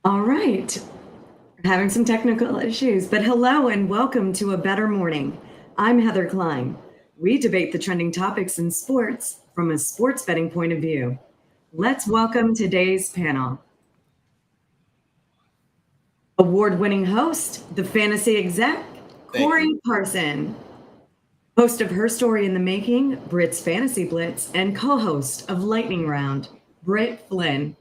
All right. Having some technical issues, but hello and welcome to A Better Morning. I'm Heather Klein. We debate the trending topics in sports from a sports betting point of view. Let's welcome today's panel. Award-winning host, the fantasy exec, Thank Corey you. Parson. Host of Her Story in the Making, Britt's Fantasy Blitz, and co-host of Lightning Round, Britt Flynn.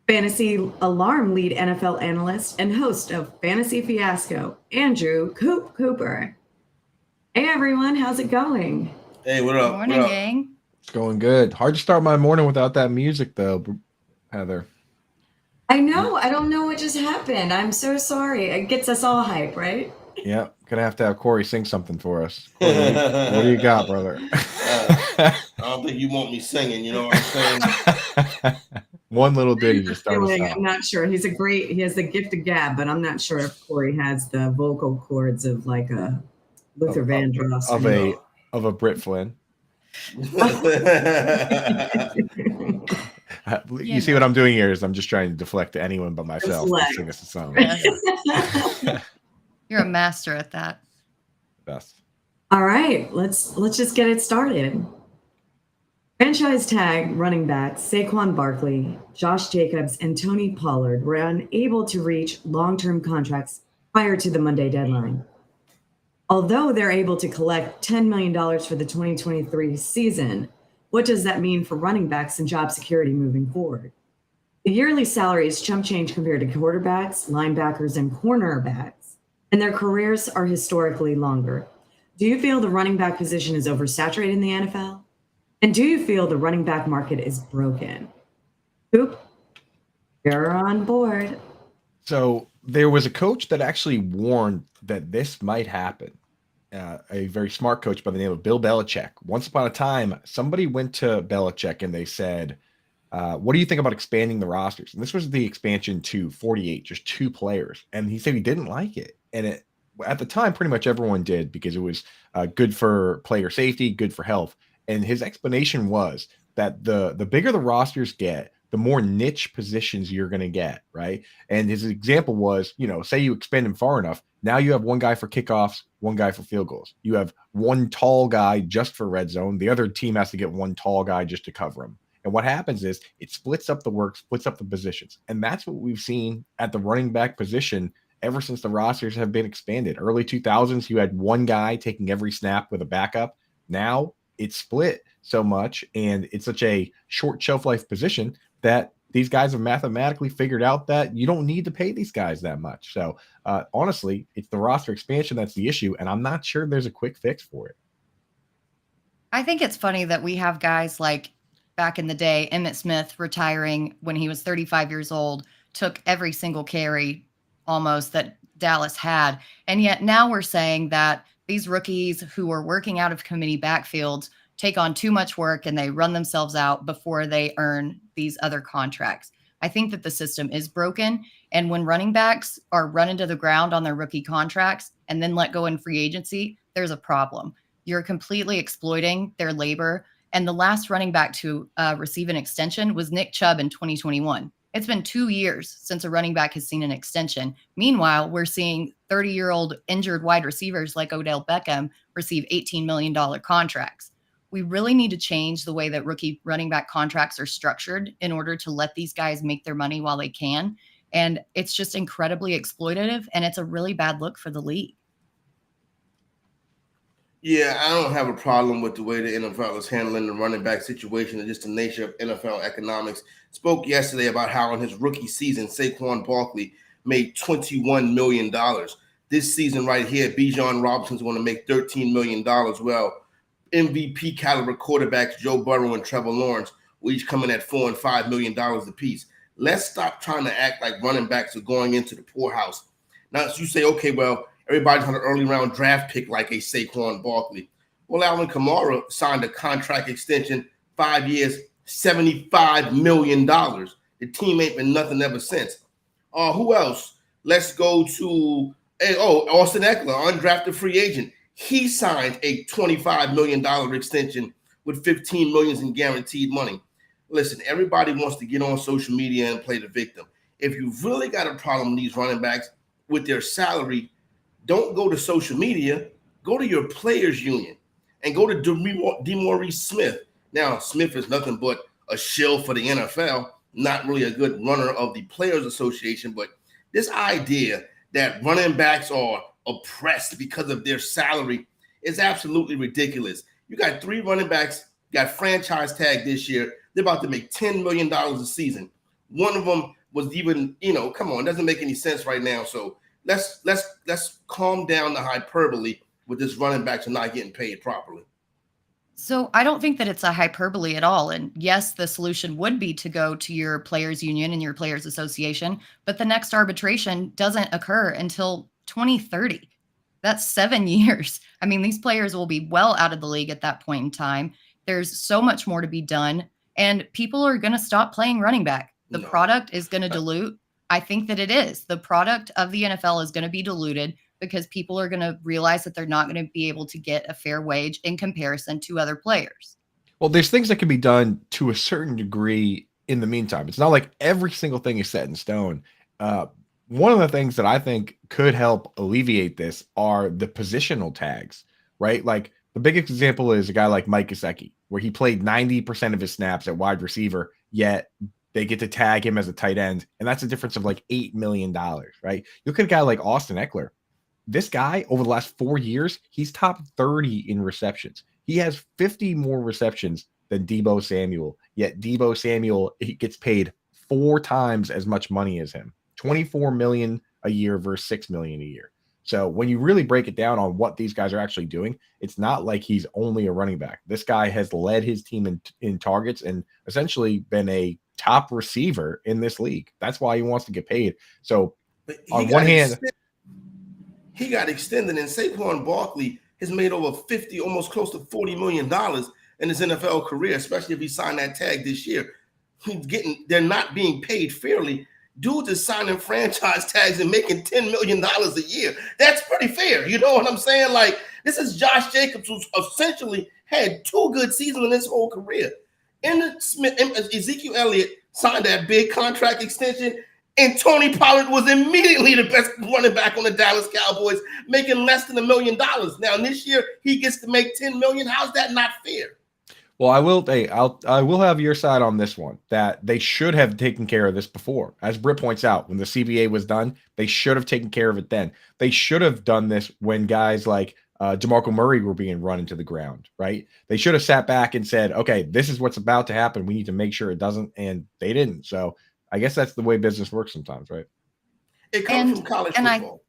Fantasy Alarm lead NFL analyst and host of Fantasy Fiasco, Andrew Coop Cooper. Hey everyone, how's it going? Hey, what up? Morning, what up? gang. It's going good. Hard to start my morning without that music, though, Heather. I know, I don't know what just happened. I'm so sorry. It gets us all hype, right? Yeah, gonna have to have Corey sing something for us. Corey, what do you got, brother? I don't think you want me singing. You know what I'm saying? One little ditty to start us I'm off. not sure. He has the gift of gab, but I'm not sure if Corey has the vocal cords of like a Luther Vandross. Of a Britt Flynn. You see what I'm doing here is I'm just trying to deflect to anyone but myself to sing us a song. You're a master at that. Best. All right, let's just get it started. Franchise tag running backs Saquon Barkley, Josh Jacobs, and Tony Pollard were unable to reach long-term contracts prior to the Monday deadline. Although they're able to collect $10 million for the 2023 season, what does that mean for running backs and job security moving forward? The yearly salary is chump change compared to quarterbacks, linebackers, and cornerbacks, and their careers are historically longer. Do you feel the running back position is oversaturated in the NFL? And do you feel the running back market is broken? Coop, you're on board. So there was a coach that actually warned that this might happen. A very smart coach by the name of Bill Belichick. Once upon a time, somebody went to Belichick and they said, what do you think about expanding the rosters? And this was the expansion to 48, just 2 players. And he said he didn't like it. And at the time, pretty much everyone did because it was good for player safety, good for health. And his explanation was that the bigger the rosters get, the more niche positions you're going to get, right? And his example was, say you expand them far enough, now you have one guy for kickoffs, one guy for field goals. You have one tall guy just for red zone. The other team has to get one tall guy just to cover him. And what happens is it splits up the work, splits up the positions. And that's what we've seen at the running back position ever since the rosters have been expanded. Early 2000s, you had one guy taking every snap with a backup. Now it's split so much and it's such a short shelf life position that these guys have mathematically figured out that you don't need to pay these guys that much. So honestly, it's the roster expansion that's the issue, and I'm not sure there's a quick fix for it. I think it's funny that we have guys like back in the day, Emmitt Smith retiring when he was 35 years old, took every single carry almost that Dallas had. And yet now we're saying that these rookies who are working out of committee backfields take on too much work and they run themselves out before they earn these other contracts. I think that the system is broken. And when running backs are run into the ground on their rookie contracts and then let go in free agency, there's a problem. You're completely exploiting their labor. And the last running back to receive an extension was Nick Chubb in 2021. It's been 2 years since a running back has seen an extension. Meanwhile, we're seeing 30-year-old injured wide receivers like Odell Beckham receive $18 million contracts. We really need to change the way that rookie running back contracts are structured in order to let these guys make their money while they can. And it's just incredibly exploitative, and it's a really bad look for the league. Yeah, I don't have a problem with the way the NFL is handling the running back situation and just the nature of NFL economics. Spoke yesterday about how in his rookie season, Saquon Barkley made $21 million. This season right here, Bijan Robinson's going to make $13 million. Well, MVP caliber quarterbacks Joe Burrow and Trevor Lawrence will each come in at $4 and $5 million apiece. Let's stop trying to act like running backs are going into the poorhouse. Now, so you say, okay, well, everybody's on an early round draft pick like a Saquon Barkley. Well, Alvin Kamara signed a contract extension, 5 years, $75 million. The team ain't been nothing ever since. Who else? Let's go to Austin Eckler, undrafted free agent. He signed a $25 million extension with $15 million in guaranteed money. Listen, everybody wants to get on social media and play the victim. if you've really got a problem with these running backs with their salary, don't go to social media. Go to your players union and go to DeMaurice Smith. Now, Smith is nothing but a shill for the NFL, not really a good runner of the Players Association, but this idea that running backs are oppressed because of their salary is absolutely ridiculous. You got 3 running backs, got franchise tag this year. They're about to make $10 million a season. One of them was even, come on, doesn't make any sense right now. So let's calm down the hyperbole with this running backs are not getting paid properly. So I don't think that it's a hyperbole at all. And yes, the solution would be to go to your players union and your players association, but the next arbitration doesn't occur until 2030. That's 7 years. I mean, these players will be well out of the league at that point in time. There's so much more to be done, and people are going to stop playing running back. The product is going to dilute. I think that it is. The product of the NFL is going to be diluted because people are going to realize that they're not going to be able to get a fair wage in comparison to other players. Well, there's things that can be done to a certain degree in the meantime. It's not like every single thing is set in stone. One of the things that I think could help alleviate this are the positional tags, right? Like the biggest example is a guy like Mike Gesicki, where he played 90% of his snaps at wide receiver, yet they get to tag him as a tight end. And that's a difference of like $8 million, right? You look at a guy like Austin Eckler. This guy, over the last 4 years, he's top 30 in receptions. He has 50 more receptions than Deebo Samuel, yet Deebo Samuel, he gets paid 4 times as much money as him. $24 million a year versus $6 million a year. So when you really break it down on what these guys are actually doing, it's not like he's only a running back. This guy has led his team in targets and essentially been a top receiver in this league. That's why he wants to get paid. So on one hand, he got extended, and Saquon Barkley has made over 50, almost close to $40 million in his NFL career, especially if he signed that tag this year. They're not being paid fairly. Dudes is signing franchise tags and making $10 million a year. That's pretty fair. You know what I'm saying? Like, this is Josh Jacobs, who's essentially had 2 good seasons in his whole career. Ezekiel Elliott signed that big contract extension, and Tony Pollard was immediately the best running back on the Dallas Cowboys, making less than $1 million. Now, this year, he gets to make $10 million. How's that not fair? Well, I will have your side on this one, that they should have taken care of this before. As Britt points out, when the CBA was done, they should have taken care of it then. They should have done this when guys like DeMarco Murray were being run into the ground, right? They should have sat back and said, okay, this is what's about to happen. We need to make sure it doesn't, and they didn't. So I guess that's the way business works sometimes, right? It comes from college football.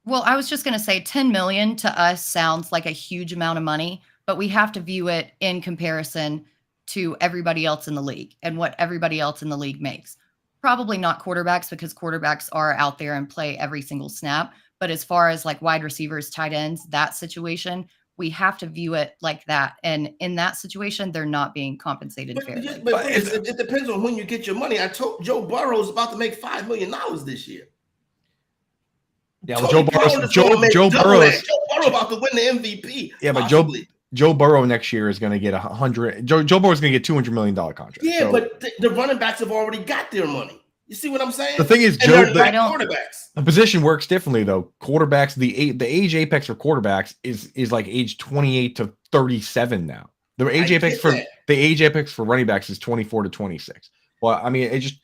I was just going to say $10 million to us sounds like a huge amount of money, but we have to view it in comparison to everybody else in the league and what everybody else in the league makes. Probably not quarterbacks, because quarterbacks are out there and play every single snap. But as far as like wide receivers, tight ends, that situation, we have to view it like that. And in that situation, they're not being compensated fairly. But it depends on when you get your money. I told Joe Burrow is about to make $5 million this year. Yeah, well, Joe Burrow about to win the MVP. Yeah, but Joe Burrow next year is going to get $100. Joe Burrow is going to get $200 million contract. Yeah, so, but the running backs have already got their money. You see what I'm saying? The thing is, quarterbacks. The position works differently though. Quarterbacks, the age apex for quarterbacks is like age 28 to 37 now. The age apex for running backs is 24 to 26. Well, I mean, it just,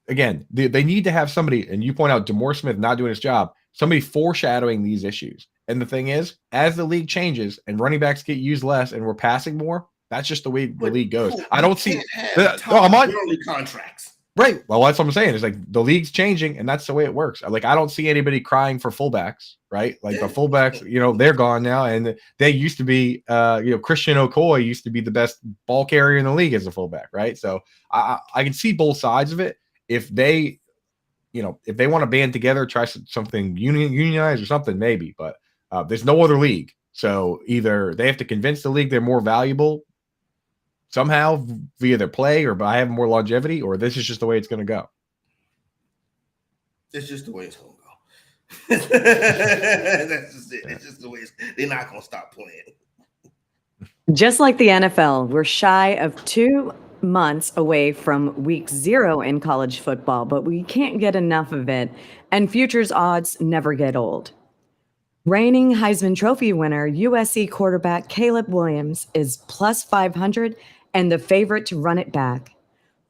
again, they need to have somebody, and you point out DeMaurice Smith not doing his job, somebody foreshadowing these issues. And the thing is, as the league changes and running backs get used less and we're passing more, that's just the way the league goes. I don't see early contracts. Right. Well, that's what I'm saying. It's like the league's changing, and that's the way it works. Like, I don't see anybody crying for fullbacks, right? Like the fullbacks, they're gone now, and they used to be, Christian Okoye used to be the best ball carrier in the league as a fullback, right? So I can see both sides of it. If they want to band together, try something unionized or something, maybe. But there's no other league, so either they have to convince the league they're more valuable somehow via their play or by having more longevity, or this is just the way it's going to go. It's just the way it's going to go. That's just it. It's just the way they're not going to stop playing. Just like the NFL, we're shy of 2 months away from week 0 in college football, but we can't get enough of it, and futures odds never get old. Reigning Heisman Trophy winner USC quarterback Caleb Williams is plus 500 and the favorite to run it back,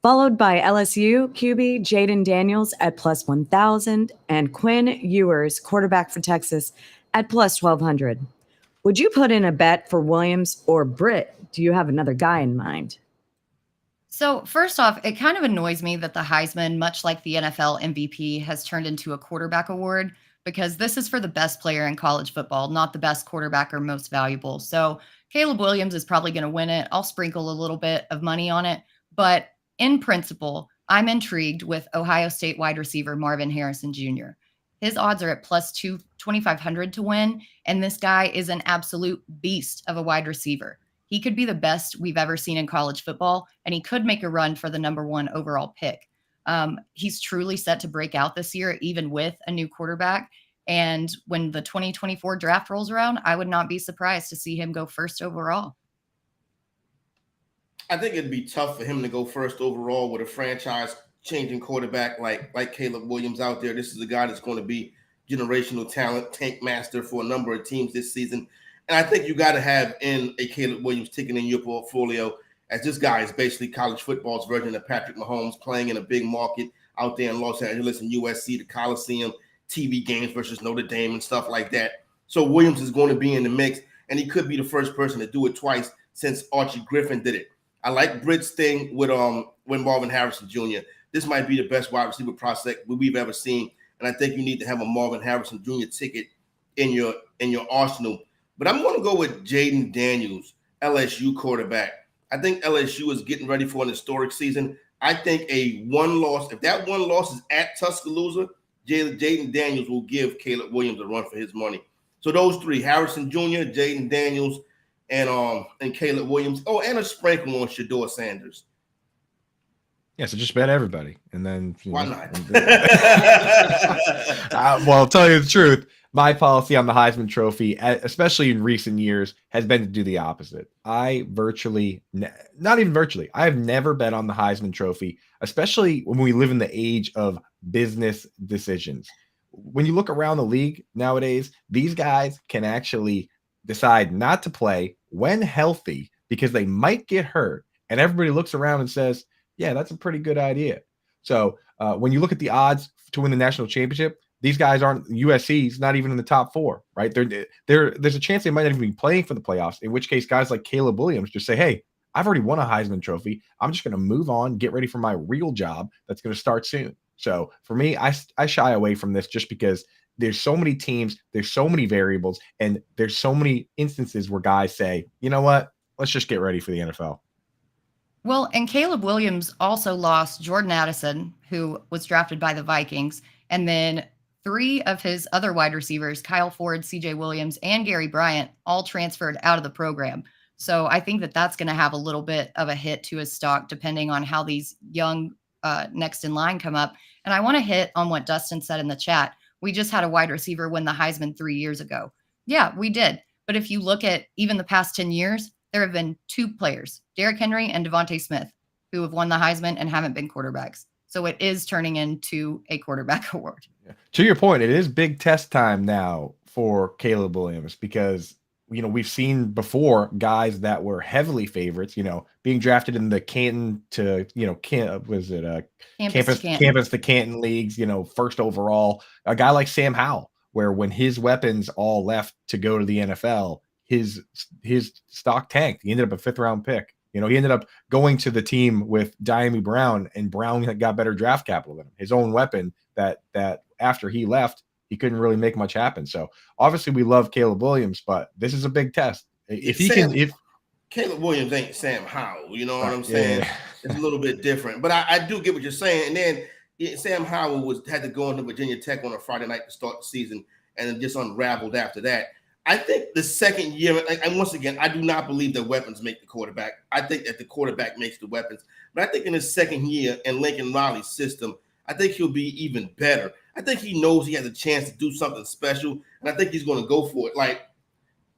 followed by LSU QB Jaden Daniels at plus 1,000 and Quinn Ewers, quarterback for Texas, at plus 1,200. Would you put in a bet for Williams or Britt? Do you have another guy in mind? So, first off, it kind of annoys me that the Heisman, much like the NFL MVP, has turned into a quarterback award, because this is for the best player in college football, not the best quarterback or most valuable. So, Caleb Williams is probably going to win it. I'll sprinkle a little bit of money on it. But in principle, I'm intrigued with Ohio State wide receiver Marvin Harrison Jr. His odds are at plus 2,500 to win. And this guy is an absolute beast of a wide receiver. He could be the best we've ever seen in college football, and he could make a run for the #1 overall pick. He's truly set to break out this year, even with a new quarterback. And when the 2024 draft rolls around, I would not be surprised to see him go first overall. I think it'd be tough for him to go first overall with a franchise-changing quarterback like Caleb Williams out there. This is a guy that's going to be generational talent, tank master for a number of teams this season. And I think you got to have in a Caleb Williams ticket in your portfolio, as this guy is basically college football's version of Patrick Mahomes, playing in a big market out there in Los Angeles and USC, the Coliseum, TV games versus Notre Dame and stuff like that. So Williams is going to be in the mix, and he could be the first person to do it twice since Archie Griffin did it. I like Britt's thing with Marvin Harrison Jr. This might be the best wide receiver prospect we've ever seen, and I think you need to have a Marvin Harrison Jr. ticket in your arsenal. But I'm going to go with Jaden Daniels, LSU quarterback. I think LSU is getting ready for an historic season. I think if that one loss is at Tuscaloosa, Jaden Daniels will give Caleb Williams a run for his money. So those three, Harrison Jr., Jaden Daniels, and Caleb Williams. Oh, and a sprinkle on Shedeur Sanders. Yeah, so just bet everybody, and then why not? Well, I'll tell you the truth. My policy on the Heisman Trophy, especially in recent years, has been to do the opposite. I not even virtually, I have never bet on the Heisman Trophy, especially when we live in the age of business decisions. When you look around the league nowadays, these guys can actually decide not to play when healthy because they might get hurt. And everybody looks around and says, yeah, that's a pretty good idea. So when you look at the odds to win the national championship, these guys aren't, USC's not even in the top 4, right? There's a chance they might not even be playing for the playoffs, in which case guys like Caleb Williams just say, hey, I've already won a Heisman Trophy. I'm just going to move on, get ready for my real job that's going to start soon. So for me, I shy away from this just because there's so many teams, there's so many variables, and there's so many instances where guys say, you know what, let's just get ready for the NFL. Well, and Caleb Williams also lost Jordan Addison, who was drafted by the Vikings, and then 3 of his other wide receivers, Kyle Ford, CJ Williams, and Gary Bryant, all transferred out of the program. So I think that that's going to have a little bit of a hit to his stock, depending on how these young next in line come up. And I want to hit on what Dustin said in the chat. We just had a wide receiver win the Heisman 3 years ago. Yeah, we did. But if you look at even the past 10 years, there have been 2 players, Derrick Henry and Devontae Smith, who have won the Heisman and haven't been quarterbacks. So it is turning into a quarterback award. Yeah. To your point, it is big test time now for Caleb Williams because, we've seen before guys that were heavily favorites, being drafted in the Canton to, campus to Canton leagues, first overall, a guy like Sam Howell, where when his weapons all left to go to the NFL, his stock tanked. He ended up a 5th round pick. He ended up going to the team with Diami Brown, and Brown got better draft capital than him. His own weapon that after he left, he couldn't really make much happen. So obviously we love Caleb Williams, but this is a big test. If Caleb Williams ain't Sam Howell, you know what I'm saying? Yeah. It's a little bit different, but I do get what you're saying. And then Sam Howell had to go into Virginia Tech on a Friday night to start the season, and then just unraveled after that. I think the second year, and once again, I do not believe that weapons make the quarterback. I think that the quarterback makes the weapons. But I think in his second year in Lincoln Riley's system, I think he'll be even better. I think he knows he has a chance to do something special, and I think he's going to go for it.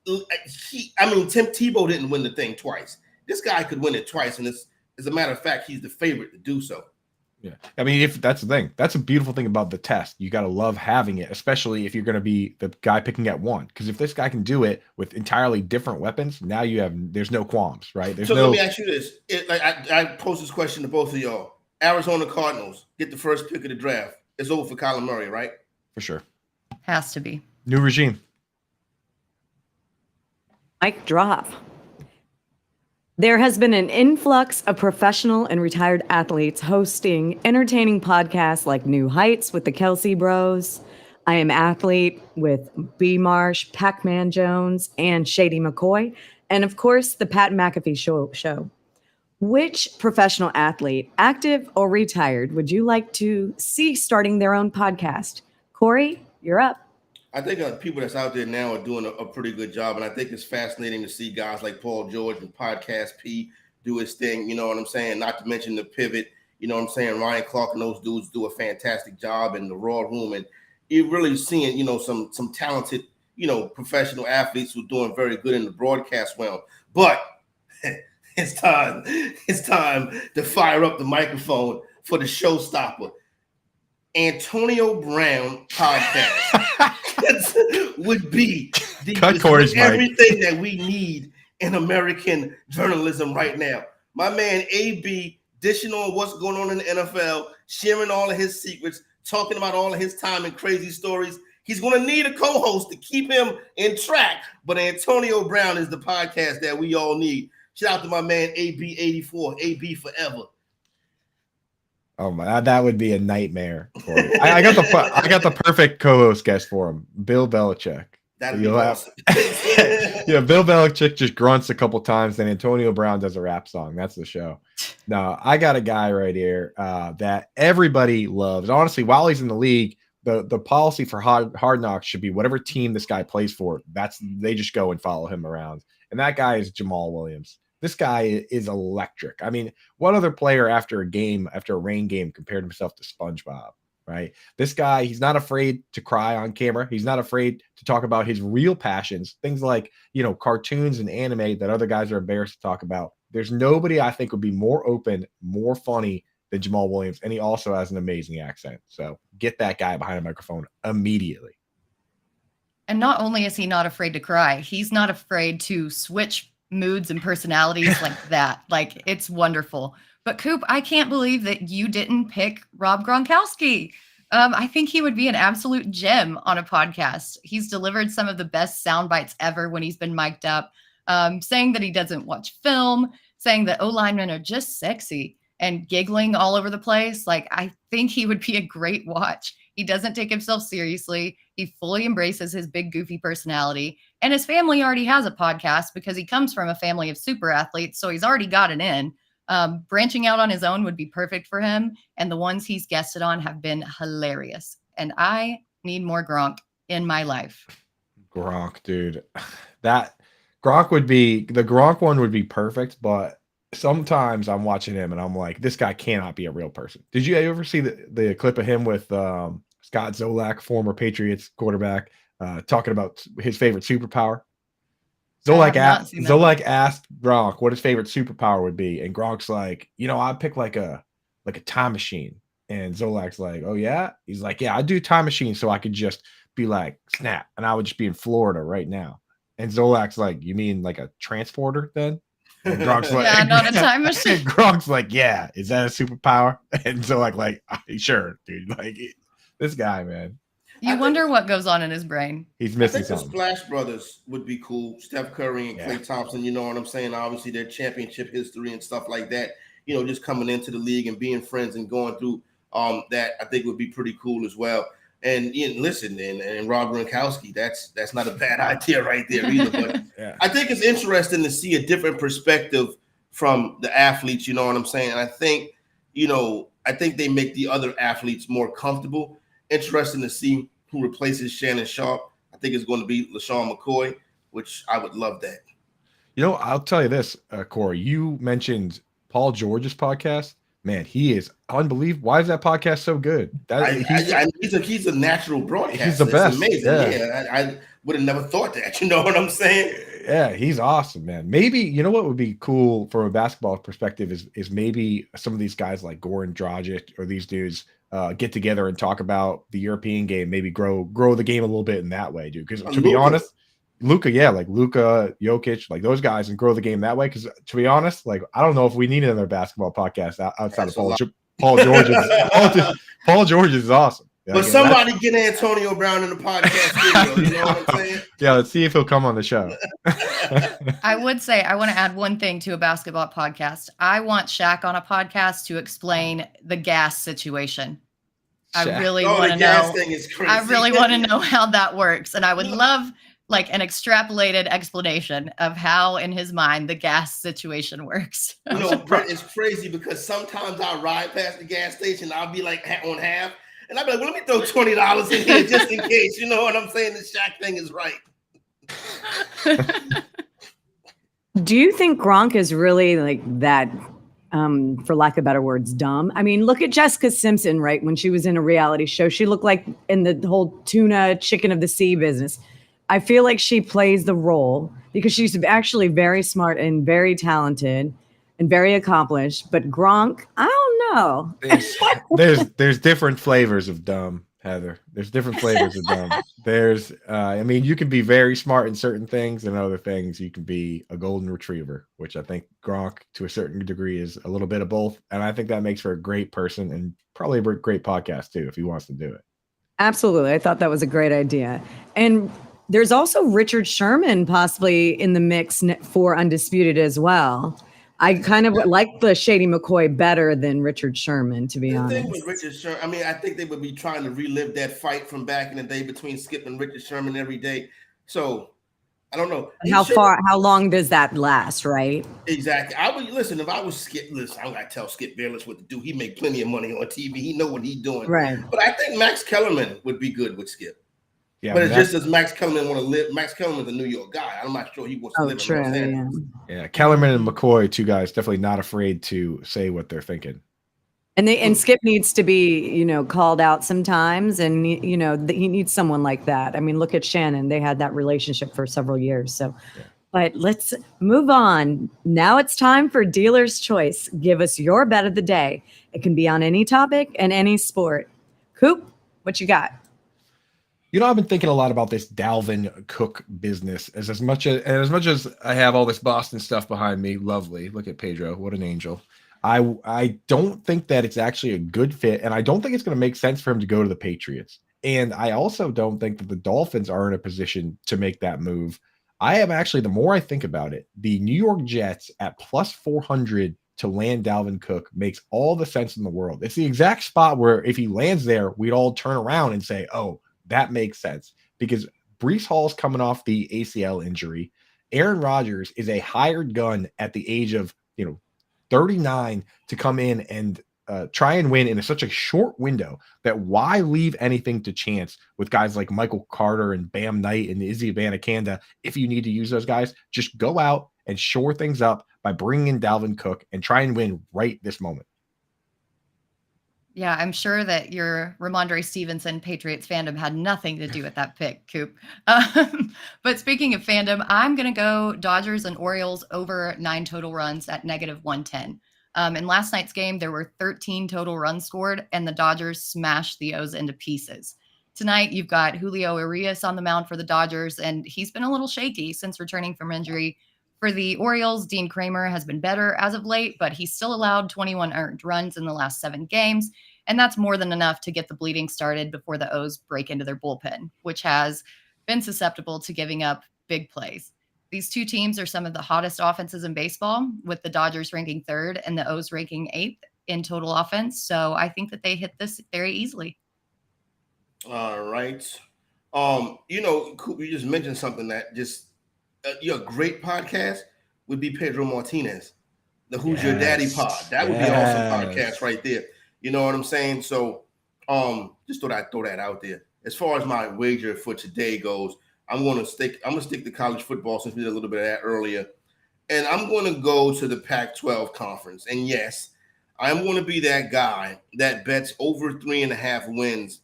Tim Tebow didn't win the thing twice. This guy could win it twice, and As a matter of fact, he's the favorite to do so. Yeah. I mean, if that's the thing, that's a beautiful thing about the test. You got to love having it, especially if you're going to be the guy picking at one. Because if this guy can do it with entirely different weapons, now there's no qualms, right? Let me ask you this. I pose this question to both of y'all. Arizona Cardinals get the first pick of the draft. It's over for Kyler Murray, right? For sure. Has to be. New regime. Mic drop. There has been an influx of professional and retired athletes hosting entertaining podcasts like New Heights with the Kelsey Bros, I Am Athlete with B. Marsh, Pac-Man Jones, and Shady McCoy, and of course, the Pat McAfee Show. Which professional athlete, active or retired, would you like to see starting their own podcast? Corey, you're up. I think people that's out there now are doing a pretty good job, and I think it's fascinating to see guys like Paul George and Podcast P do his thing, you know what I'm saying? Not to mention the Pivot, you know what I'm saying? Ryan Clark and those dudes do a fantastic job in the Raw Room, and you're really seeing, you know, some talented, you know, professional athletes who are doing very good in the broadcast realm. But it's time to fire up the microphone for the showstopper. Antonio Brown podcast would be everything that we need in American journalism right now. My man AB dishing on what's going on in the NFL, sharing all of his secrets, talking about all of his time and crazy stories. He's going to need a co-host to keep him in track, but Antonio Brown is the podcast that we all need. Shout out to my man AB84, AB forever. Oh my, that would be a nightmare. I got the perfect co-host guest for him, Bill Belichick. That'd be awesome. Yeah, Bill Belichick just grunts a couple times, then Antonio Brown does a rap song. That's the show. Now, I got a guy right here that everybody loves. Honestly, while he's in the league, the policy for Hard Knocks should be whatever team this guy plays for, they just go and follow him around. And that guy is Jamal Williams. This guy is electric. I mean, what other player after a rain game compared himself to SpongeBob, right? This guy, he's not afraid to cry on camera. He's not afraid to talk about his real passions, things like, you know, cartoons and anime that other guys are embarrassed to talk about. There's nobody I think would be more open, more funny than Jamal Williams, and he also has an amazing accent. So get that guy behind a microphone immediately. And not only is he not afraid to cry, he's not afraid to switch moods and personalities like that. Like, it's wonderful. But Coop, I can't believe that you didn't pick Rob Gronkowski. I think he would be an absolute gem on a podcast. He's delivered some of the best sound bites ever when he's been mic'd up, saying that he doesn't watch film, saying that O-linemen are just sexy, and giggling all over the place. Like, I think he would be a great watch. He doesn't take himself seriously. He fully embraces his big, goofy personality. And his family already has a podcast because he comes from a family of super athletes, so he's already got it in. Branching out on his own would be perfect for him. And the ones he's guested on have been hilarious. And I need more Gronk in my life. Gronk, dude. That Gronk would be, the Gronk one would be perfect, but sometimes I'm watching him and I'm like, this guy cannot be a real person. Did you ever see the clip of him with Scott Zolak, former Patriots quarterback, talking about his favorite superpower? Zolak asked Gronk what his favorite superpower would be, and Gronk's like, you know, I'd pick like a time machine. And Zolak's like, oh yeah? He's like, yeah, I'd do time machine so I could just be like, snap, and I would just be in Florida right now. And Zolak's like, you mean like a transporter then? And Gronk's like, yeah, not a time machine. Gronk's like, yeah, is that a superpower? And Zolak like, sure, dude. Like, this guy, man. You wonder what goes on in his brain. He's missing The something. Splash Brothers would be cool. Steph Curry and Klay Thompson, you know what I'm saying? Obviously, their championship history and stuff like that. You know, just coming into the league and being friends and going through that, I think would be pretty cool as well. And listen, and Rob Gronkowski, that's not a bad idea right there either. But yeah. I think it's interesting to see a different perspective from the athletes. You know what I'm saying? And I think they make the other athletes more comfortable. Interesting to see who replaces Shannon Sharp. I think it's going to be LaShawn McCoy, which I would love that. You know, I'll tell you this, Corey. You mentioned Paul George's podcast. Man, he is unbelievable. Why is that podcast so good? He's a natural broadcaster. He's the best. It's amazing. Yeah, I would have never thought that. You know what I'm saying? Yeah, he's awesome, man. Maybe you know what would be cool from a basketball perspective is maybe some of these guys like Goran Dragic or these dudes get together and talk about the European game, maybe grow the game a little bit in that way, dude. Because to be honest, Luka, yeah, like Luka, Jokic, like those guys, and grow the game that way. Because to be honest, like I don't know if we need another basketball podcast outside of Paul George. Paul George is awesome. But somebody get Antonio Brown in the podcast studio. You know what I'm saying? Yeah, let's see if he'll come on the show. I would say I want to add one thing to a basketball podcast. I want Shaq on a podcast to explain the gas situation. I really want to know. Thing is crazy. I really want to know how that works, and I would love like an extrapolated explanation of how, in his mind, the gas situation works. You know, Britt, it's crazy because sometimes I ride past the gas station, I'll be like on half. And I'd be like, well, let me throw $20 in here just in case. You know what I'm saying? The Shaq thing is right. Do you think Gronk is really like that, for lack of better words, dumb? I mean, look at Jessica Simpson, right? When she was in a reality show, she looked like in the whole tuna chicken of the sea business. I feel like she plays the role because she's actually very smart and very talented and very accomplished. But Gronk, I don't know. There's different flavors of dumb, Heather. There's different flavors of dumb. There's, I mean, you can be very smart in certain things, and other things you can be a golden retriever, which I think Gronk, to a certain degree, is a little bit of both. And I think that makes for a great person and probably a great podcast too, if he wants to do it. Absolutely. I thought that was a great idea. And there's also Richard Sherman possibly in the mix for Undisputed as well. I kind of like the Shady McCoy better than Richard Sherman, to be honest. The thing with Richard Sherman, I mean, I think they would be trying to relive that fight from back in the day between Skip and Richard Sherman every day. So I don't know. How long does that last, right? Exactly. I would listen, if I was Skip, listen, I'm gonna tell Skip Bayless what to do. He make plenty of money on TV. He know what he's doing. Right. But I think Max Kellerman would be good with Skip. Yeah, but it's just as Max Kellerman want to live. Max Kellerman's a New York guy. I'm not sure he wants to live in Los Angeles. Yeah, Kellerman and McCoy, two guys definitely not afraid to say what they're thinking. And Skip needs to be, called out sometimes, and he needs someone like that. I mean, look at Shannon; they had that relationship for several years. So, but let's move on. Now it's time for Dealer's Choice. Give us your bet of the day. It can be on any topic and any sport. Coop, what you got? I've been thinking a lot about this Dalvin Cook business. As much as I have all this Boston stuff behind me, lovely. Look at Pedro, what an angel. I don't think that it's actually a good fit, and I don't think it's going to make sense for him to go to the Patriots. And I also don't think that the Dolphins are in a position to make that move. I am actually, the more I think about it, the New York Jets at plus 400 to land Dalvin Cook makes all the sense in the world. It's the exact spot where if he lands there, we'd all turn around and say, oh, that makes sense, because Breece Hall's coming off the ACL injury. Aaron Rodgers is a hired gun at the age of 39 to come in and try and win in such a short window that why leave anything to chance with guys like Michael Carter and Bam Knight and Izzy Abanikanda. If you need to use those guys, just go out and shore things up by bringing in Dalvin Cook and try and win right this moment. Yeah, I'm sure that your Ramondre Stevenson Patriots fandom had nothing to do with that pick, Coop. But speaking of fandom, I'm going to go Dodgers and Orioles over 9 total runs at -110. In last night's game, there were 13 total runs scored, and the Dodgers smashed the O's into pieces. Tonight, you've got Julio Urias on the mound for the Dodgers, and he's been a little shaky since returning from injury. For the Orioles, Dean Kramer has been better as of late, but he's still allowed 21 earned runs in the last 7 games, and that's more than enough to get the bleeding started before the O's break into their bullpen, which has been susceptible to giving up big plays. These two teams are some of the hottest offenses in baseball, with the Dodgers ranking 3rd and the O's ranking 8th in total offense. So I think that they hit this very easily. All right. Coop, you just mentioned something that just your great podcast would be Pedro Martinez, the Who's Your Daddy pod. That would be an awesome podcast right there. You know what I'm saying? So just throw that out there. As far as my wager for today goes, I'm gonna stick to college football since we did a little bit of that earlier. And I'm gonna go to the Pac-12 conference. And yes, I'm gonna be that guy that bets over 3.5 wins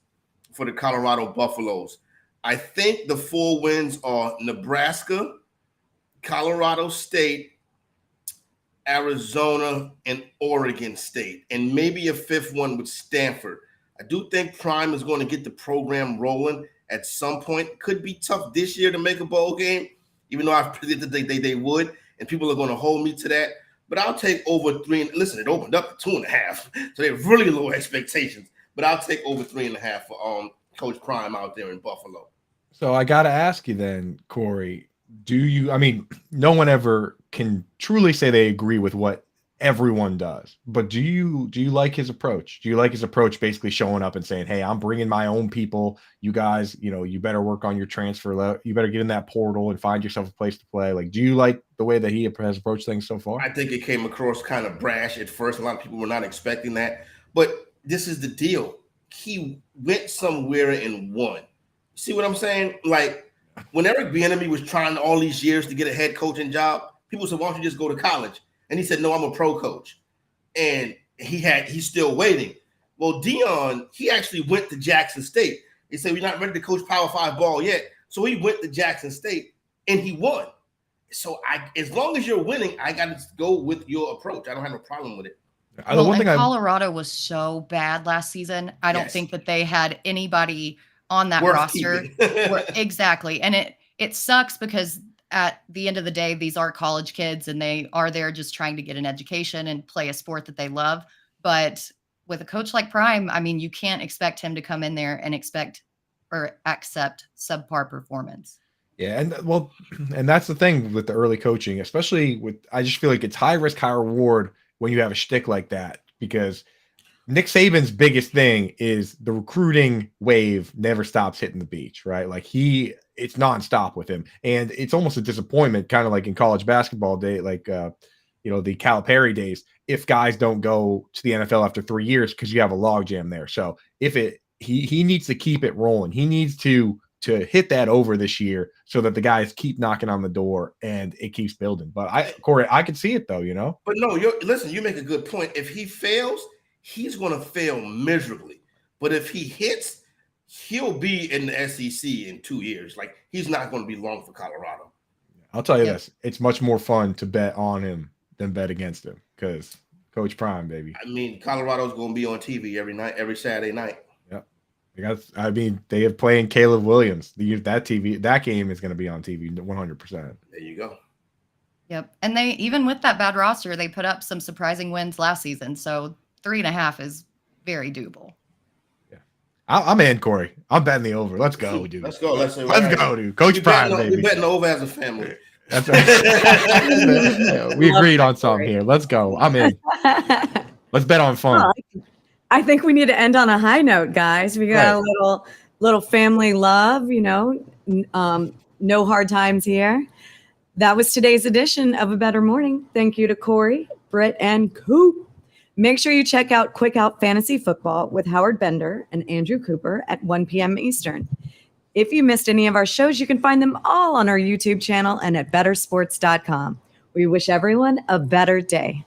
for the Colorado Buffaloes. I think the 4 wins are Nebraska, Colorado State, Arizona, and Oregon State, and maybe a fifth one with Stanford. I do think Prime is going to get the program rolling at some point. Could be tough this year to make a bowl game, even though I predicted they would, and people are going to hold me to that. But I'll take over 3. And listen, it opened up to 2.5, so they have really low expectations. But I'll take over 3.5 for Coach Prime out there in Buffalo. So I got to ask you then, Corey, I mean, no one ever can truly say they agree with what everyone does, but do you like his approach? Do you like his approach basically showing up and saying, hey, I'm bringing my own people, you guys, you better work on your transfer, you better get in that portal and find yourself a place to play? Like, do you like the way that he has approached things so far? I think it came across kind of brash at first. A lot of people were not expecting that, but this is the deal. He went somewhere and won. See what I'm saying? Like, when Eric Bieniemy was trying all these years to get a head coaching job, people said, why don't you just go to college? And he said, no, I'm a pro coach. And he's still waiting. Well, Deion, he actually went to Jackson State. He said, we're not ready to coach Power 5 ball yet. So he went to Jackson State and he won. So as long as you're winning, I got to go with your approach. I don't have a problem with it. Colorado was so bad last season. I don't think that they had anybody on that roster. Exactly. And it sucks because at the end of the day, these are college kids and they are there just trying to get an education and play a sport that they love. But with a coach like Prime, I mean, you can't expect him to come in there and accept subpar performance. Yeah. And that's the thing with the early coaching, especially I just feel like it's high risk, high reward when you have a shtick like that, because Nick Saban's biggest thing is the recruiting wave never stops hitting the beach, right? Like it's nonstop with him. And it's almost a disappointment, kind of like in college basketball day, like, the Calipari days, if guys don't go to the NFL after 3 years, because you have a logjam there. So he needs to keep it rolling. He needs to hit that over this year so that the guys keep knocking on the door and it keeps building. But Corey, I can see it though, But no, listen, you make a good point. If he fails, he's going to fail miserably. But if he hits, he'll be in the SEC in 2 years. Like, he's not going to be long for Colorado. I'll tell you this. It's much more fun to bet on him than bet against him, because Coach Prime, baby. I mean, Colorado's going to be on TV every Saturday night. Yep. They have playing Caleb Williams. That game is going to be on TV 100%. There you go. Yep. And they, even with that bad roster, they put up some surprising wins last season. So 3.5 is very doable. Yeah. I'm in, Corey. I'm betting the over. Let's go, dude. Let's go. Let's go, dude. Coach Prime, baby. We're betting over as a family. That's right. We agreed on something here. Let's go. I'm in. Let's bet on fun. Well, I think we need to end on a high note, guys. We got a little family love, no hard times here. That was today's edition of A Better Morning. Thank you to Corey, Britt, and Coop. Make sure you check out Quick Out Fantasy Football with Howard Bender and Andrew Cooper at 1 p.m. Eastern. If you missed any of our shows, you can find them all on our YouTube channel and at bettersports.com. We wish everyone a better day.